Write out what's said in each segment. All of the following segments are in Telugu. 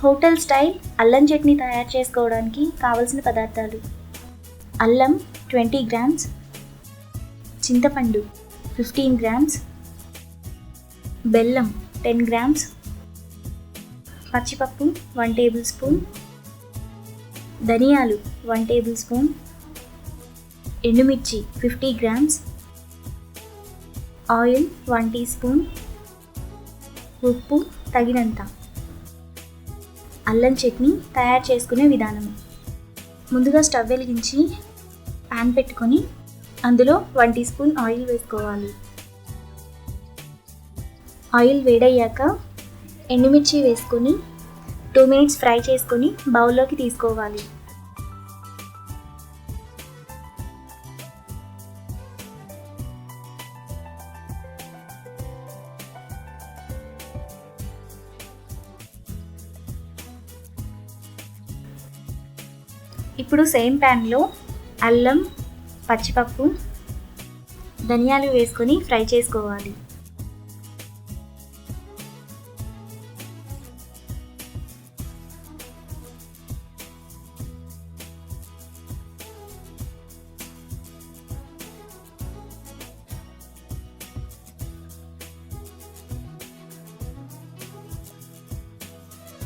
హోటల్ స్టైల్ అల్లం చట్నీ తయారు చేసుకోవడానికి కావలసిన పదార్థాలు: అల్లం 20 గ్రామ్స్, చింతపండు 15 గ్రామ్స్, బెల్లం 10 గ్రామ్స్, పచ్చిపప్పు 1 టేబుల్ స్పూన్, ధనియాలు 1 టేబుల్ స్పూన్, ఎండుమిర్చి 50 గ్రామ్స్, ఆయిల్ 1 టీ స్పూన్, ఉప్పు తగినంత. అల్లం చట్నీ తయారు చేసుకునే విధానము: ముందుగా స్టవ్ వెలిగించి పాన్ పెట్టుకొని అందులో 1 టీ స్పూన్ ఆయిల్ వేసుకోవాలి. ఆయిల్ వేడయ్యాక ఎండుమిర్చి వేసుకొని 2 మినిట్స్ ఫ్రై చేసుకొని బౌల్లోకి తీసుకోవాలి. ఇప్పుడు సేమ్ ప్యాన్లో అల్లం, పచ్చిపప్పు, ధనియాలు వేసుకొని ఫ్రై చేసుకోవాలి.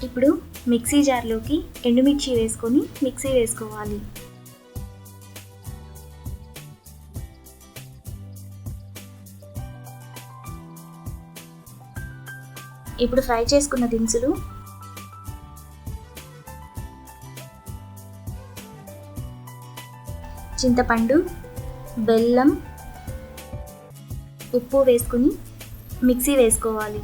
ఇప్పుడు మిక్సీ జార్లోకి ఎండుమిర్చి వేసుకొని మిక్సీ వేసుకోవాలి. ఇప్పుడు ఫ్రై చేసుకున్న దినుసులు, చింతపండు, బెల్లం, ఉప్పు వేసుకొని మిక్సీ వేసుకోవాలి.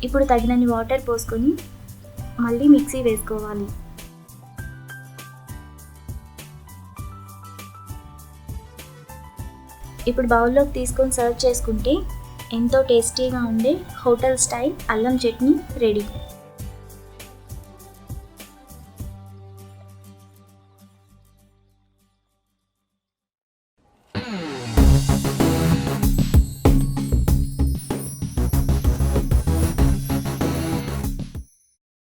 ఇప్పుడు తగినన్ని వాటర్ పోసుకొని మళ్ళీ మిక్సీ వేసుకోవాలి. ఇప్పుడు బౌల్లోకి తీసుకొని సర్వ్ చేసుకుంటే ఎంతో టేస్టీగా ఉండే హోటల్ స్టైల్ అల్లం చట్నీ రెడీ.